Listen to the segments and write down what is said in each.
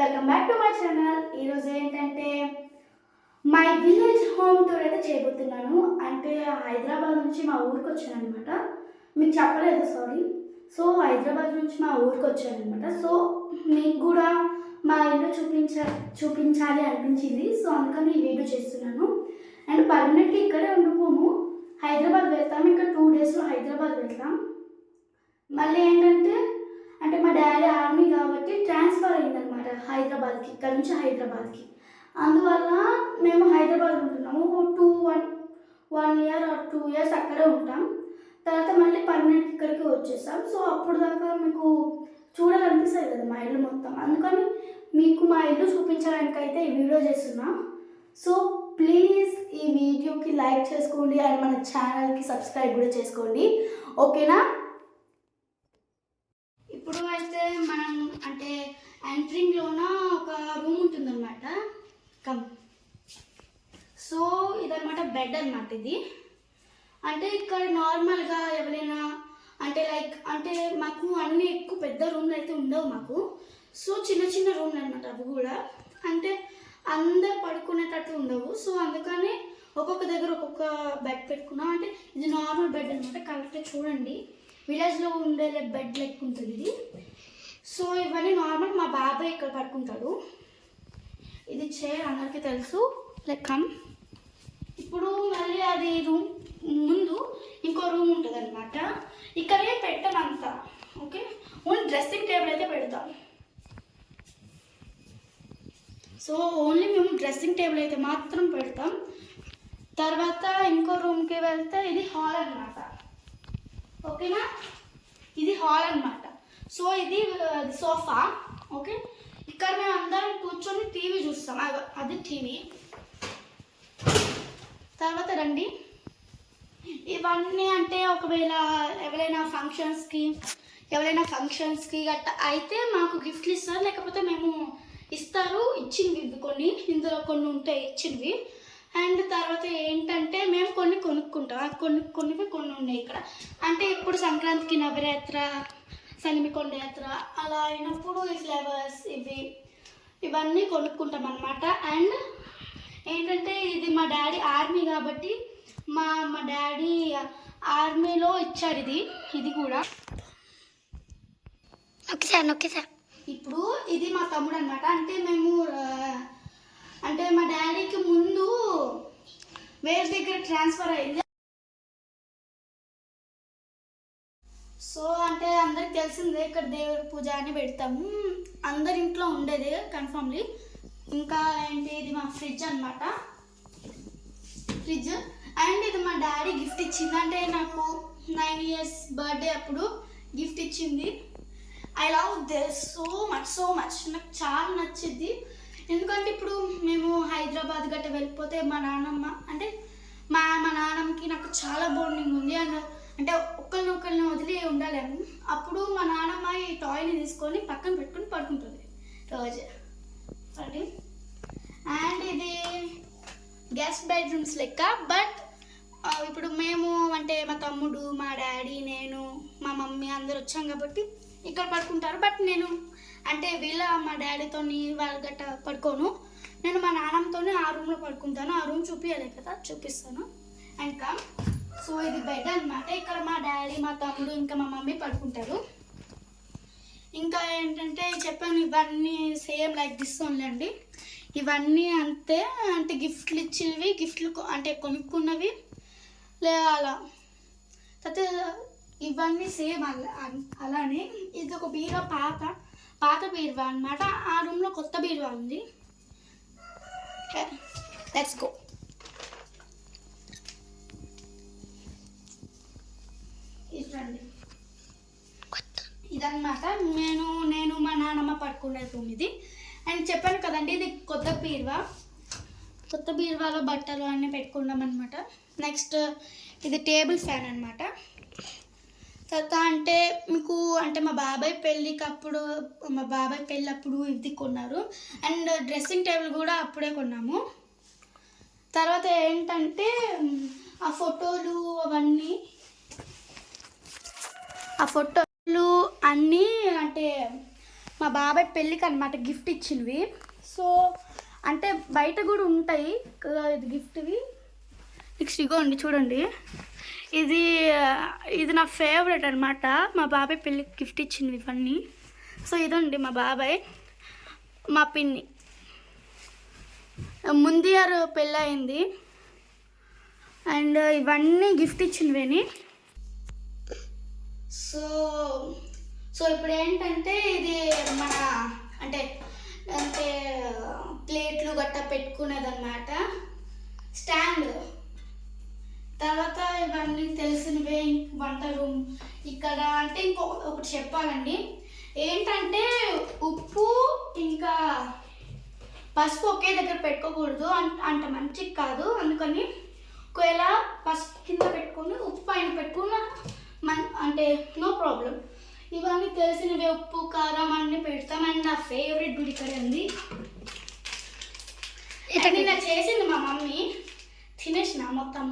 Welcome back to my channel. ఈరోజు ఏంటంటే my village home tour అయితే చేయబోతున్నాను. అంటే హైదరాబాద్ నుంచి మా ఊరికి వచ్చాను అనమాట. మీకు చెప్పలేదు, సారీ. సో హైదరాబాద్ నుంచి మా ఊరికి వచ్చాను అనమాట. సో మీకు కూడా మా ఇల్లు చూపించాలి అనిపించింది. సో అందుకని ఈ వీడియో చేస్తున్నాను. అండ్ పర్మనెంట్గా ఇక్కడే ఉండిపోము, హైదరాబాద్ వెళ్తాం. ఇంకా 2 డేస్లో హైదరాబాద్ వెళ్తాం. మళ్ళీ ఏంటంటే అంటే మా డాడీ ఆర్మీ కాబట్టి ట్రాన్స్ఫర్ అయిందనమాట హైదరాబాద్కి, ఇక్కడ నుంచి హైదరాబాద్కి. అందువల్ల మేము హైదరాబాద్ ఉంటున్నాము. 1 ఇయర్ ఆర్ 2 ఇయర్స్ అక్కడే ఉంటాం. తర్వాత మళ్ళీ పర్మనెంట్ ఇక్కడికి వచ్చేసాం. సో అప్పుడు దాకా మీకు చూడాలనిపిస్తుంది కదా మా ఇల్లు మొత్తం. అందుకని మీకు మా ఇల్లు చూపించడానికి అయితే ఈ వీడియో చేస్తున్నా. సో ప్లీజ్ ఈ వీడియోకి లైక్ చేసుకోండి అండ్ మన ఛానల్కి సబ్స్క్రైబ్ కూడా చేసుకోండి, ఓకేనా? ఇప్పుడు అయితే మనం అంటే ఎంట్రింగ్లోన ఒక రూమ్ ఉంటుందన్నమాట. కమ్. సో ఇదన్నమాట బెడ్ అనమాట. ఇది అంటే ఇక్కడ నార్మల్గా ఎవరైనా అంటే మాకు అన్నీ ఎక్కువ పెద్ద రూమ్లు అయితే ఉండవు మాకు. సో చిన్న చిన్న రూమ్లు అనమాట అవి కూడా. అంటే అందరు పడుకునేటట్టు ఉండవు. సో అందుకని ఒక్కొక్క దగ్గర ఒక్కొక్క బెడ్ పెట్టుకున్నాం. అంటే ఇది నార్మల్ బెడ్ అనమాట. కరెక్ట్గా చూడండి, విలేజ్లో ఉండే బెడ్ లెక్క ఉంటుంది ఇది. సో ఇవన్నీ నార్మల్. మా బాబాయ్ ఇక్కడ పడుకుంటాడు. ఇది చైర్ అందరికీ తెలుసు. లెక్కం. ఇప్పుడు మళ్ళీ అది రూమ్ ముందు ఇంకో రూమ్ ఉంటుంది అనమాట. ఇక్కడే పెట్టమంతా, ఓకే. ఓన్లీ డ్రెస్సింగ్ టేబుల్ అయితే పెడతాం. సో ఓన్లీ మేము డ్రెస్సింగ్ టేబుల్ అయితే మాత్రం పెడతాం. తర్వాత ఇంకో రూమ్కి వెళ్తే ఇది హాల్ అనమాట, ఓకేనా? ఇది హాల్ అనమాట. సో ఇది సోఫా, ఓకే. ఇక్కడ మేము అందరం కూర్చొని టీవీ చూస్తాం. అది టీవీ. తర్వాత రండి, ఇవన్నీ అంటే ఒకవేళ ఎవరైనా ఫంక్షన్స్కి గట్టా అయితే మాకు గిఫ్ట్లు ఇస్తారు, లేకపోతే మేము ఇచ్చినవి కొన్ని. ఇందులో కొన్ని ఉంటాయి ఇచ్చినవి. అండ్ తర్వాత ఏంటంటే మేము కొన్ని కొనుక్కుంటాం. కొన్ని ఉన్నాయి ఇక్కడ. అంటే ఇప్పుడు సంక్రాంతికి నవరాత్ర, సలిమికొండ యాత్ర అలా అయినప్పుడు ఈ ఫ్లేవర్స్ ఇవన్నీ కొనుక్కుంటాం అనమాట. అండ్ ఏంటంటే ఇది మా డాడీ ఆర్మీ కాబట్టి మా డాడీ ఆర్మీలో ఇచ్చాడు ఇది కూడా. Okay sir. ఇప్పుడు ఇది మా తమ్ముడు అనమాట. అంటే మా డాడీకి ముందు వేరే దగ్గర ట్రాన్స్ఫర్ అయింది. సో అంటే అందరికి తెలిసిందే, ఇక్కడ దేవుడి పూజ అని పెడతాము. అందరి ఇంట్లో ఉండేది కన్ఫర్మ్లీ. ఇంకా ఏంటి, ఇది మా ఫ్రిడ్జ్ అనమాట. ఫ్రిడ్జ్. అండ్ ఇది మా డాడీ గిఫ్ట్ ఇచ్చింది. అంటే నాకు 9 ఇయర్స్ బర్త్డే అప్పుడు గిఫ్ట్ ఇచ్చింది. I love this so much. నాకు చాలా నచ్చింది. ఎందుకంటే ఇప్పుడు మేము హైదరాబాద్ గట్ట వెళ్ళిపోతే మా నాన్నమ్మ అంటే మా నాన్నమ్మకి నాకు చాలా బాండింగ్ ఉంది. అంటే ఒకరిని వదిలి ఉండలేము. అప్పుడు మా నాన్నమ్మ ఈ టాయ్ని తీసుకొని పక్కన పెట్టుకొని పడుకుంటుంది రోజు. సరే. అండ్ ఇది గెస్ట్ బెడ్రూమ్స్ లెక్క. బట్ ఇప్పుడు మేము అంటే మా తమ్ముడు, మా డాడీ, నేను, మా మమ్మీ అందరు వచ్చాం కాబట్టి ఇక్కడ పడుకుంటారు. బట్ నేను అంటే మా డాడీతో వాళ్ళ గట్ట పడుకోను. నేను మా నాన్నమ్మతో ఆ రూమ్లో పడుకుంటాను. ఆ రూమ్ చూపించాలి కదా, చూపిస్తాను. ఇంకా సో ఇది బెడ్ అనమాట. ఇక్కడ మా డాడీ, మా తమ్ముడు, ఇంకా మా మమ్మీ పడుకుంటారు. ఇంకా ఏంటంటే చెప్పాను, ఇవన్నీ సేమ్ లైక్ దిస్ ఓన్లీ అండి. ఇవన్నీ అంతే. అంటే గిఫ్ట్లు ఇచ్చినవి, గిఫ్ట్లు అంటే కొనుక్కున్నవి అలా. అయితే ఇవన్నీ సేమ్ అలానే. ఇది ఒక బీరువా, పాత బీరువా అనమాట. ఆ రూమ్లో కొత్త బీరువా ఉంది. Let's go. ఇదన్నమాట నేను మా నాన్నమ్మ పడుకునే రూమ్ ఇది. అండ్ చెప్పాను కదండి, ఇది కొత్త బీరువాలో బట్టలు అన్నీ పెట్టుకున్నాం అనమాట. నెక్స్ట్ ఇది టేబుల్ ఫ్యాన్ అనమాట. తర్వాత అంటే మీకు అంటే మా బాబాయ్ పెళ్ళప్పుడు ఇది కొన్నారు. అండ్ డ్రెస్సింగ్ టేబుల్ కూడా అప్పుడే కొన్నాము. తర్వాత ఏంటంటే ఆ ఫోటోలు అన్నీ అంటే మా బాబాయ్ పెళ్ళికి అనమాట గిఫ్ట్ ఇచ్చినవి. సో అంటే బయట కూడా ఉంటాయి ఇది గిఫ్ట్వి. నెక్స్ట్ ఇగోండి చూడండి, ఇది నా ఫేవరెట్ అనమాట. మా బాబాయ్ పెళ్ళికి గిఫ్ట్ ఇచ్చినవి ఇవన్నీ. సో ఇదండి మా బాబాయ్, మా పిన్ని ముందు ఇయర్ పెళ్ళి అయింది. అండ్ ఇవన్నీ గిఫ్ట్ ఇచ్చినవేని. సో ఇప్పుడు ఏంటంటే ఇది మన అంటే అంటే ప్లేట్లు గట్ట పెట్టుకునేదన్నమాట, స్టాండ్. తర్వాత ఇవన్నీ తెలిసినవే, వంట రూమ్ ఇక్కడ. అంటే ఒకటి చెప్పాలండి, ఏంటంటే ఉప్పు ఇంకా పసుపు ఒకే దగ్గర పెట్టుకోకూడదు, అంత మంచిది కాదు. అందుకని ఒకవేళ పసుపు కింద పెట్టుకొని ఉప్పు పైన పెట్టుకున్న అంటే నో ప్రాబ్లం. ఇవన్నీ తెలిసినవి, ఉప్పు కారం అన్నీ పెడతాం. అండ్ నా ఫేవరెట్ గుడి కర్రీ ఉంది, నిన్న చేసింది మా మమ్మీ, తినేసిన మొత్తం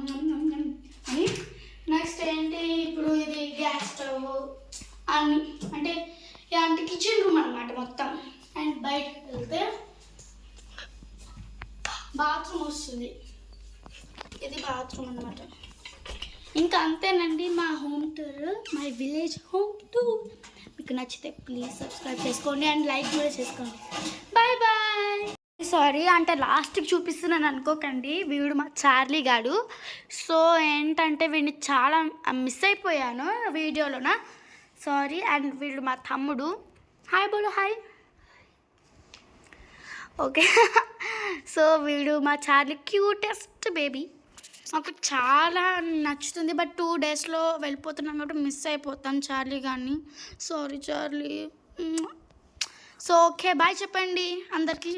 అని. నెక్స్ట్ ఏంటి, ఇప్పుడు ఇది గ్యాస్ స్టవ్ అన్ని అంటే ఇలాంటి కిచెన్ రూమ్ అనమాట మొత్తం. అండ్ బయటకు వెళ్తే బాత్రూమ్ వస్తుంది, ఇది బాత్రూమ్ అనమాట. ఇంకా అంతేనండి మా home tour, my village home tour. మీకు నచ్చితే ప్లీజ్ సబ్స్క్రైబ్ చేసుకోండి అండ్ లైక్ కూడా చేసుకోండి. Bye bye. సారీ అంటే లాస్ట్కి చూపిస్తున్నాను అనుకోకండి, వీడు మా చార్లీ గాడు. సో ఏంటంటే వీడిని చాలా మిస్ అయిపోయాను వీడియోలోన, సారీ. అండ్ వీడు మా తమ్ముడు. హాయ్ బోలో, హాయ్. ఓకే. సో వీడు మా చార్లీ, క్యూటెస్ట్ బేబీ. నాకు చాలా నచ్చుతుంది. బట్ 2 డేస్లో వెళ్ళిపోతున్నాం కాబట్టి మిస్ అయిపోతాను చార్లీ కానీ. Sorry Charlie. So okay bye చెప్పండి అందరికీ.